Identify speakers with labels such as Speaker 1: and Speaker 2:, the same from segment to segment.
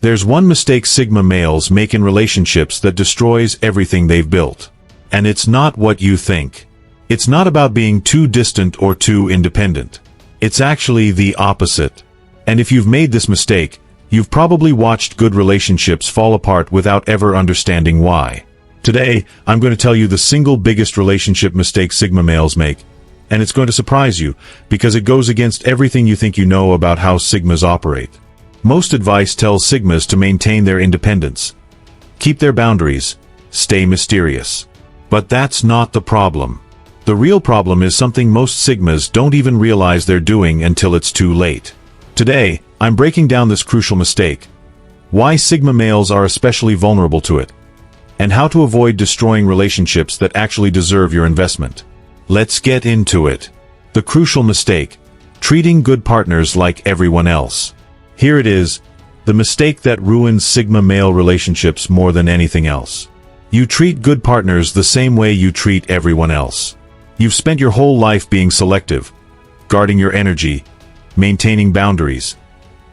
Speaker 1: There's one mistake Sigma males make in relationships that destroys everything they've built. And it's not what you think. It's not about being too distant or too independent. It's actually the opposite. And if you've made this mistake, you've probably watched good relationships fall apart without ever understanding why. Today, I'm going to tell you the single biggest relationship mistake Sigma males make, and it's going to surprise you, because it goes against everything you think you know about how Sigmas operate. Most advice tells Sigmas to maintain their independence, keep their boundaries, stay mysterious. But that's not the problem. The real problem is something most Sigmas don't even realize they're doing until it's too late. Today, I'm breaking down this crucial mistake, why Sigma males are especially vulnerable to it, and how to avoid destroying relationships that actually deserve your investment. Let's get into it. The crucial mistake: treating good partners like everyone else. Here it is, the mistake that ruins Sigma male relationships more than anything else. You treat good partners the same way you treat everyone else. You've spent your whole life being selective, guarding your energy, maintaining boundaries,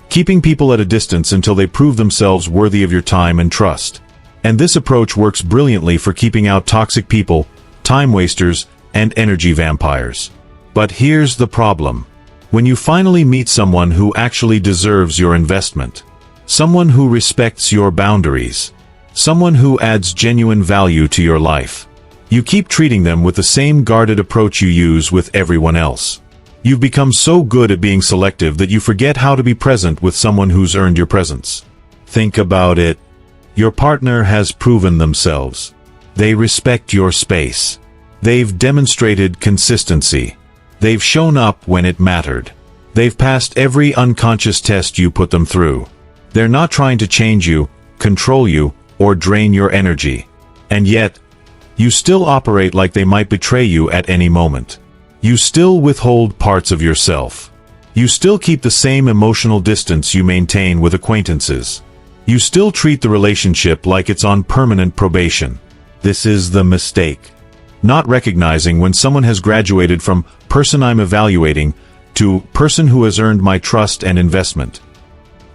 Speaker 1: keeping people at a distance until they prove themselves worthy of your time and trust. And this approach works brilliantly for keeping out toxic people, time wasters, and energy vampires. But here's the problem. When you finally meet someone who actually deserves your investment, someone who respects your boundaries, someone who adds genuine value to your life, you keep treating them with the same guarded approach you use with everyone else. You've become so good at being selective that you forget how to be present with someone who's earned your presence. Think about it. Your partner has proven themselves. They respect your space. They've demonstrated consistency. They've shown up when it mattered. They've passed every unconscious test you put them through. They're not trying to change you, control you, or drain your energy. And yet, you still operate like they might betray you at any moment. You still withhold parts of yourself. You still keep the same emotional distance you maintain with acquaintances. You still treat the relationship like it's on permanent probation. This is the mistake. Not recognizing when someone has graduated from person I'm evaluating to person who has earned my trust and investment.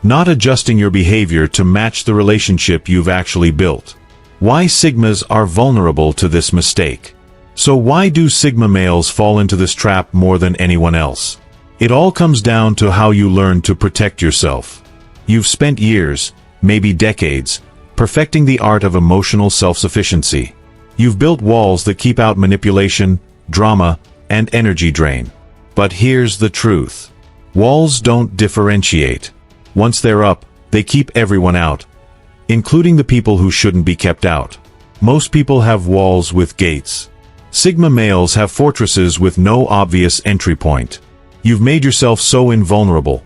Speaker 1: Not adjusting your behavior to match the relationship you've actually built. Why Sigmas are vulnerable to this mistake. So why do Sigma males fall into this trap more than anyone else? It all comes down to how you learn to protect yourself. You've spent years, maybe decades, perfecting the art of emotional self-sufficiency. You've built walls that keep out manipulation, drama, and energy drain. But here's the truth. Walls don't differentiate. Once they're up, they keep everyone out, including the people who shouldn't be kept out. Most people have walls with gates. Sigma males have fortresses with no obvious entry point. You've made yourself so invulnerable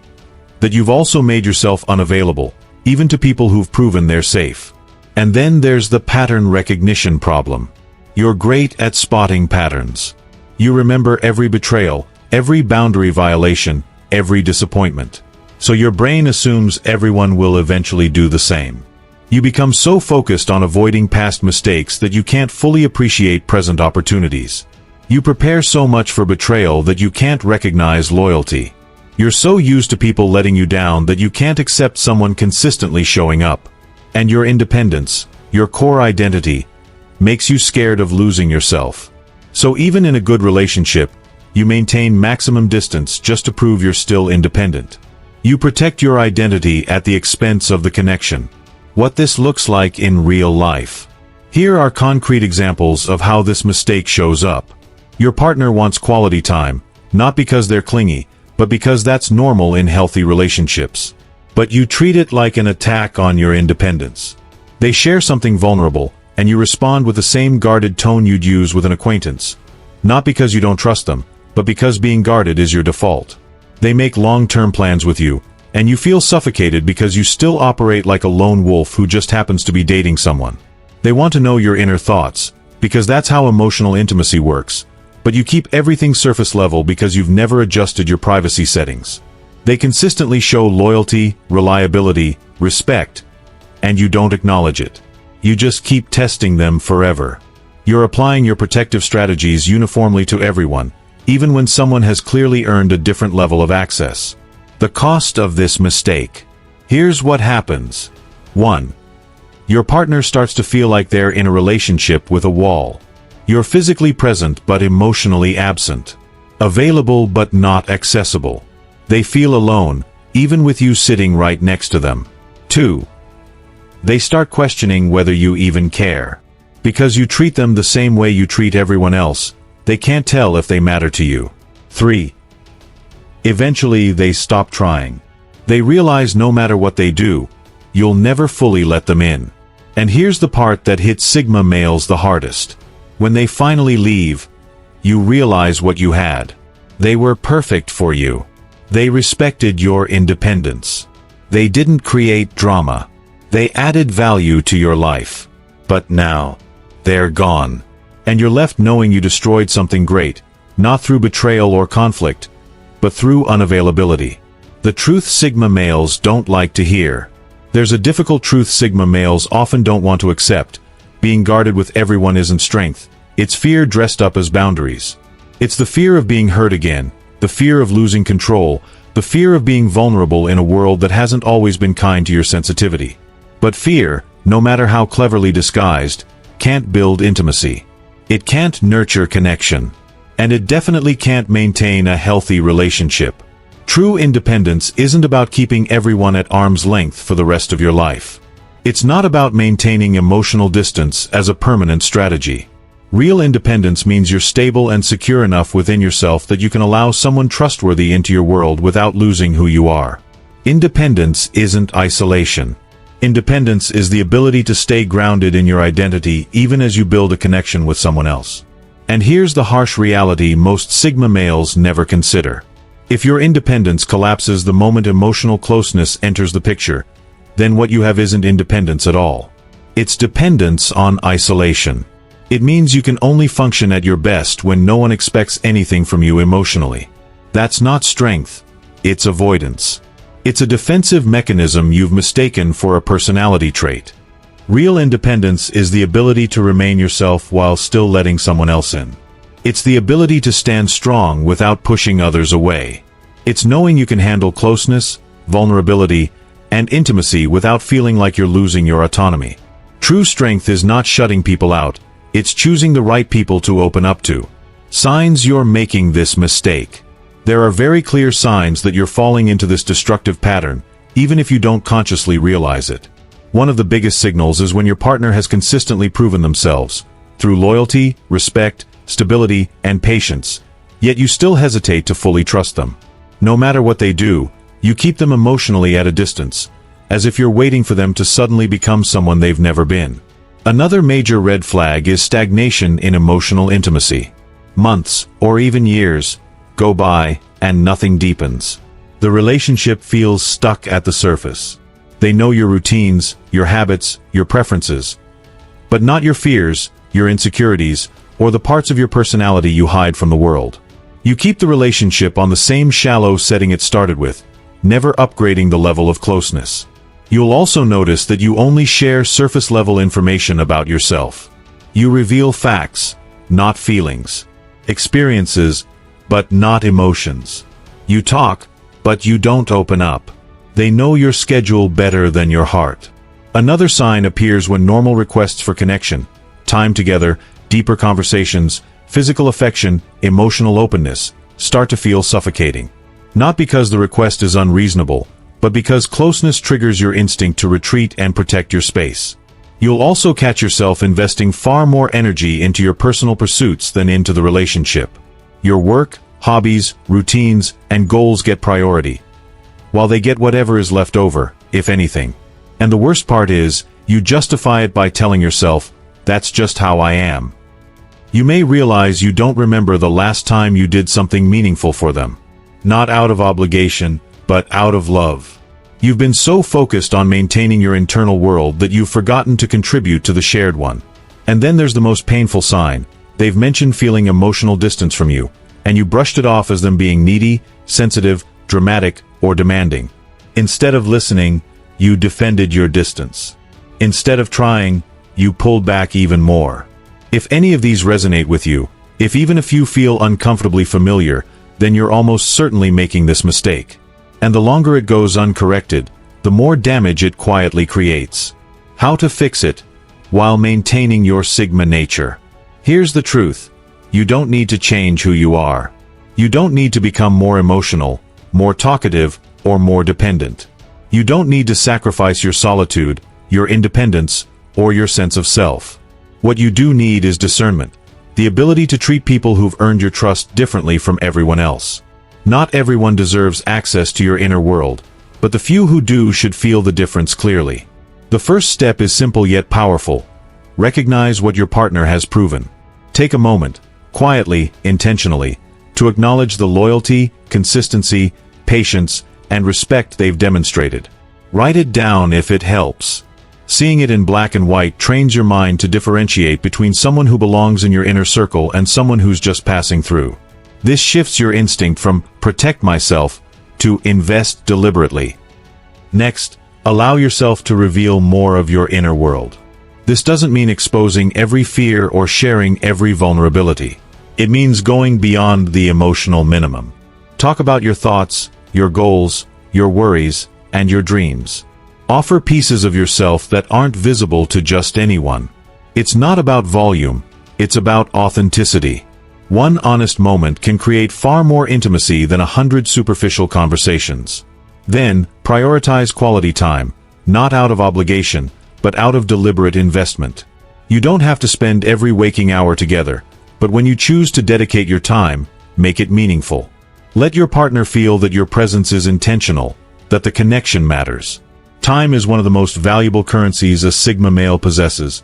Speaker 1: that you've also made yourself unavailable, even to people who've proven they're safe. And then there's the pattern recognition problem. You're great at spotting patterns. You remember every betrayal, every boundary violation, every disappointment. So your brain assumes everyone will eventually do the same. You become so focused on avoiding past mistakes that you can't fully appreciate present opportunities. You prepare so much for betrayal that you can't recognize loyalty. You're so used to people letting you down that you can't accept someone consistently showing up. And your independence, your core identity, makes you scared of losing yourself. So even in a good relationship, you maintain maximum distance just to prove you're still independent. You protect your identity at the expense of the connection. What this looks like in real life. Here are concrete examples of how this mistake shows up. Your partner wants quality time, not because they're clingy, but because that's normal in healthy relationships. But you treat it like an attack on your independence. They share something vulnerable, and you respond with the same guarded tone you'd use with an acquaintance. Not because you don't trust them, but because being guarded is your default. They make long-term plans with you, and you feel suffocated because you still operate like a lone wolf who just happens to be dating someone. They want to know your inner thoughts, because that's how emotional intimacy works, but you keep everything surface level because you've never adjusted your privacy settings. They consistently show loyalty, reliability, respect, and you don't acknowledge it. You just keep testing them forever. You're applying your protective strategies uniformly to everyone, even when someone has clearly earned a different level of access. The cost of this mistake. Here's what happens. 1. Your partner starts to feel like they're in a relationship with a wall. You're physically present but emotionally absent. Available but not accessible. They feel alone, even with you sitting right next to them. 2. They start questioning whether you even care. Because you treat them the same way you treat everyone else, they can't tell if they matter to you. 3. Eventually they stop trying. They realize no matter what they do, you'll never fully let them in. And here's the part that hits Sigma males the hardest. When they finally leave, you realize what you had. They were perfect for you. They respected your independence. They didn't create drama. They added value to your life. But now, they're gone. And you're left knowing you destroyed something great, not through betrayal or conflict, but through unavailability. The truth Sigma males don't like to hear. There's a difficult truth Sigma males often don't want to accept. Being guarded with everyone isn't strength. It's fear dressed up as boundaries. It's the fear of being hurt again, the fear of losing control, the fear of being vulnerable in a world that hasn't always been kind to your sensitivity. But fear, no matter how cleverly disguised, can't build intimacy. It can't nurture connection. And it definitely can't maintain a healthy relationship. True independence isn't about keeping everyone at arm's length for the rest of your life. It's not about maintaining emotional distance as a permanent strategy. Real independence means you're stable and secure enough within yourself that you can allow someone trustworthy into your world without losing who you are. Independence isn't isolation. Independence is the ability to stay grounded in your identity even as you build a connection with someone else. And here's the harsh reality most Sigma males never consider. If your independence collapses the moment emotional closeness enters the picture, then what you have isn't independence at all. It's dependence on isolation. It means you can only function at your best when no one expects anything from you emotionally. That's not strength, it's avoidance. It's a defensive mechanism you've mistaken for a personality trait. Real independence is the ability to remain yourself while still letting someone else in. It's the ability to stand strong without pushing others away. It's knowing you can handle closeness, vulnerability, and intimacy without feeling like you're losing your autonomy. True strength is not shutting people out, it's choosing the right people to open up to. Signs you're making this mistake. There are very clear signs that you're falling into this destructive pattern, even if you don't consciously realize it. One of the biggest signals is when your partner has consistently proven themselves, through loyalty, respect, stability, and patience, yet you still hesitate to fully trust them. No matter what they do, you keep them emotionally at a distance, as if you're waiting for them to suddenly become someone they've never been. Another major red flag is stagnation in emotional intimacy. Months, or even years, go by, and nothing deepens. The relationship feels stuck at the surface. They know your routines, your habits, your preferences, but not your fears, your insecurities, or the parts of your personality you hide from the world. You keep the relationship on the same shallow setting it started with, never upgrading the level of closeness. You'll also notice that you only share surface-level information about yourself. You reveal facts, not feelings. Experiences, but not emotions. You talk, but you don't open up. They know your schedule better than your heart. Another sign appears when normal requests for connection, time together, deeper conversations, physical affection, emotional openness, start to feel suffocating. Not because the request is unreasonable, but because closeness triggers your instinct to retreat and protect your space. You'll also catch yourself investing far more energy into your personal pursuits than into the relationship. Your work, hobbies, routines, and goals get priority, while they get whatever is left over, if anything. And the worst part is, you justify it by telling yourself, "That's just how I am." You may realize you don't remember the last time you did something meaningful for them. Not out of obligation, but out of love. You've been so focused on maintaining your internal world that you've forgotten to contribute to the shared one. And then there's the most painful sign. They've mentioned feeling emotional distance from you, and you brushed it off as them being needy, sensitive, dramatic, or demanding. Instead of listening, you defended your distance. Instead of trying, you pulled back even more. If any of these resonate with you, if even a few feel uncomfortably familiar, then you're almost certainly making this mistake. And the longer it goes uncorrected, the more damage it quietly creates. How to fix it while maintaining your Sigma nature. Here's the truth. You don't need to change who you are. You don't need to become more emotional, more talkative, or more dependent. You don't need to sacrifice your solitude, your independence, or your sense of self. What you do need is discernment, the ability to treat people who've earned your trust differently from everyone else. Not everyone deserves access to your inner world, but the few who do should feel the difference clearly. The first step is simple yet powerful. Recognize what your partner has proven. Take a moment, quietly, intentionally, to acknowledge the loyalty, consistency, patience, and respect they've demonstrated. Write it down if it helps. Seeing it in black and white trains your mind to differentiate between someone who belongs in your inner circle and someone who's just passing through. This shifts your instinct from protect myself to invest deliberately. Next, allow yourself to reveal more of your inner world. This doesn't mean exposing every fear or sharing every vulnerability. It means going beyond the emotional minimum. Talk about your thoughts, your goals, your worries, and your dreams. Offer pieces of yourself that aren't visible to just anyone. It's not about volume, it's about authenticity. One honest moment can create far more intimacy than 100 superficial conversations. Then, prioritize quality time, not out of obligation, but out of deliberate investment. You don't have to spend every waking hour together, but when you choose to dedicate your time, make it meaningful. Let your partner feel that your presence is intentional, that the connection matters. Time is one of the most valuable currencies a Sigma male possesses,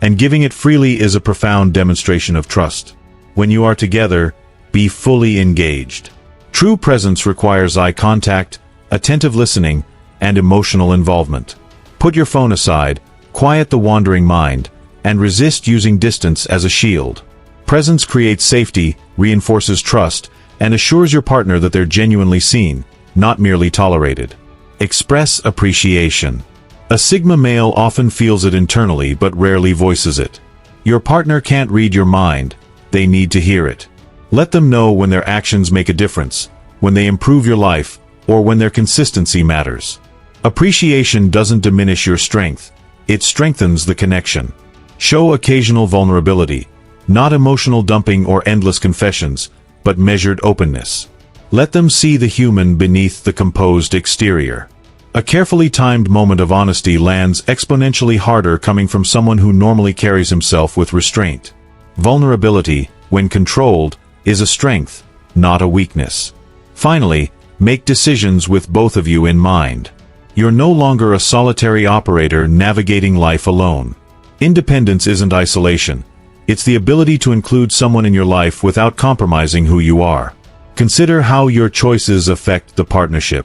Speaker 1: and giving it freely is a profound demonstration of trust. When you are together, be fully engaged. True presence requires eye contact, attentive listening, and emotional involvement. Put your phone aside, quiet the wandering mind, and resist using distance as a shield. Presence creates safety, reinforces trust, and assures your partner that they're genuinely seen, not merely tolerated. Express appreciation. A Sigma male often feels it internally but rarely voices it. Your partner can't read your mind, they need to hear it. Let them know when their actions make a difference, when they improve your life, or when their consistency matters. Appreciation doesn't diminish your strength, it strengthens the connection. Show occasional vulnerability, not emotional dumping or endless confessions, but measured openness. Let them see the human beneath the composed exterior. A carefully timed moment of honesty lands exponentially harder coming from someone who normally carries himself with restraint. Vulnerability, when controlled, is a strength, not a weakness. Finally, make decisions with both of you in mind. You're no longer a solitary operator navigating life alone. Independence isn't isolation. It's the ability to include someone in your life without compromising who you are. Consider how your choices affect the partnership.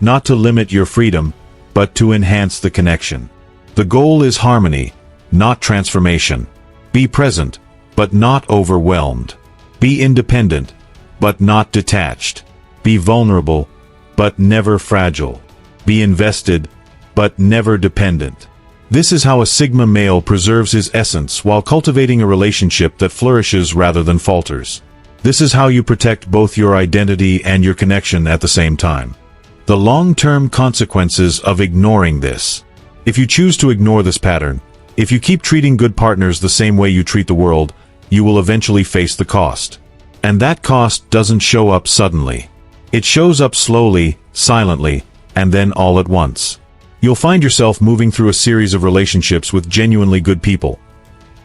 Speaker 1: Not to limit your freedom, but to enhance the connection. The goal is harmony, not transformation. Be present, but not overwhelmed. Be independent, but not detached. Be vulnerable, but never fragile. Be invested, but never dependent. This is how a Sigma male preserves his essence while cultivating a relationship that flourishes rather than falters. This is how you protect both your identity and your connection at the same time. The long-term consequences of ignoring this. If you choose to ignore this pattern, if you keep treating good partners the same way you treat the world, you will eventually face the cost. And that cost doesn't show up suddenly. It shows up slowly, silently, and then all at once. You'll find yourself moving through a series of relationships with genuinely good people.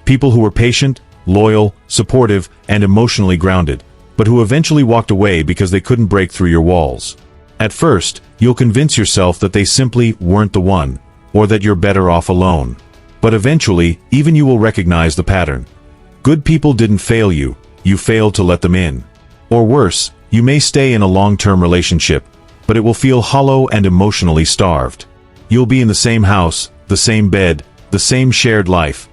Speaker 1: People who were patient, loyal, supportive, and emotionally grounded, but who eventually walked away because they couldn't break through your walls. At first, you'll convince yourself that they simply weren't the one, or that you're better off alone. But eventually, even you will recognize the pattern. Good people didn't fail you, you failed to let them in. Or worse, you may stay in a long-term relationship, but it will feel hollow and emotionally starved. You'll be in the same house, the same bed, the same shared life,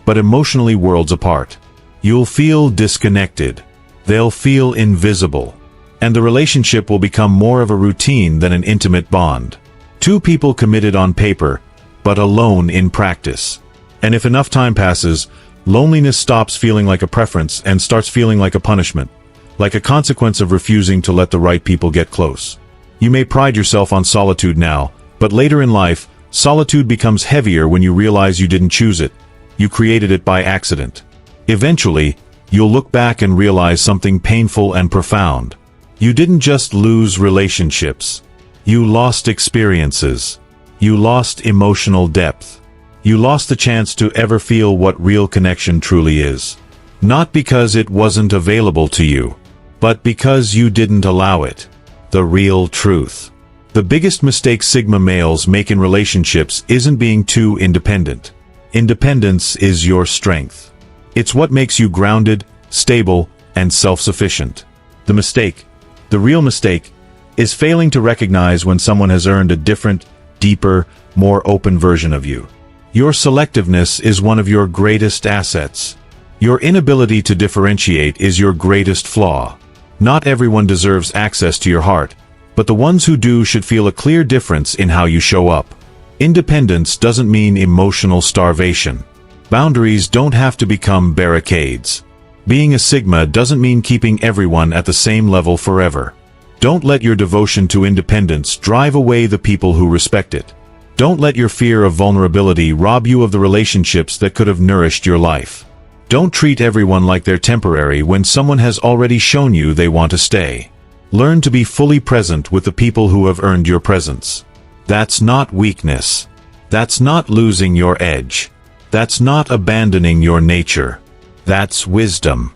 Speaker 1: but emotionally worlds apart. You'll feel disconnected. They'll feel invisible. And the relationship will become more of a routine than an intimate bond. Two people committed on paper, but alone in practice. And if enough time passes, loneliness stops feeling like a preference and starts feeling like a punishment, like a consequence of refusing to let the right people get close. You may pride yourself on solitude now, But later in life, solitude becomes heavier when you realize you didn't choose it. You created it by accident. Eventually, you'll look back and realize something painful and profound. You didn't just lose relationships. You lost experiences. You lost emotional depth. You lost the chance to ever feel what real connection truly is. Not because it wasn't available to you, but because you didn't allow it. The real truth. The biggest mistake Sigma males make in relationships isn't being too independent. Independence is your strength. It's what makes you grounded, stable, and self-sufficient. The real mistake, is failing to recognize when someone has earned a different, deeper, more open version of you. Your selectiveness is one of your greatest assets. Your inability to differentiate is your greatest flaw. Not everyone deserves access to your heart, but the ones who do should feel a clear difference in how you show up. Independence doesn't mean emotional starvation. Boundaries don't have to become barricades. Being a Sigma doesn't mean keeping everyone at the same level forever. Don't let your devotion to independence drive away the people who respect it. Don't let your fear of vulnerability rob you of the relationships that could have nourished your life. Don't treat everyone like they're temporary when someone has already shown you they want to stay. Learn to be fully present with the people who have earned your presence. That's not weakness. That's not losing your edge. That's not abandoning your nature. That's wisdom.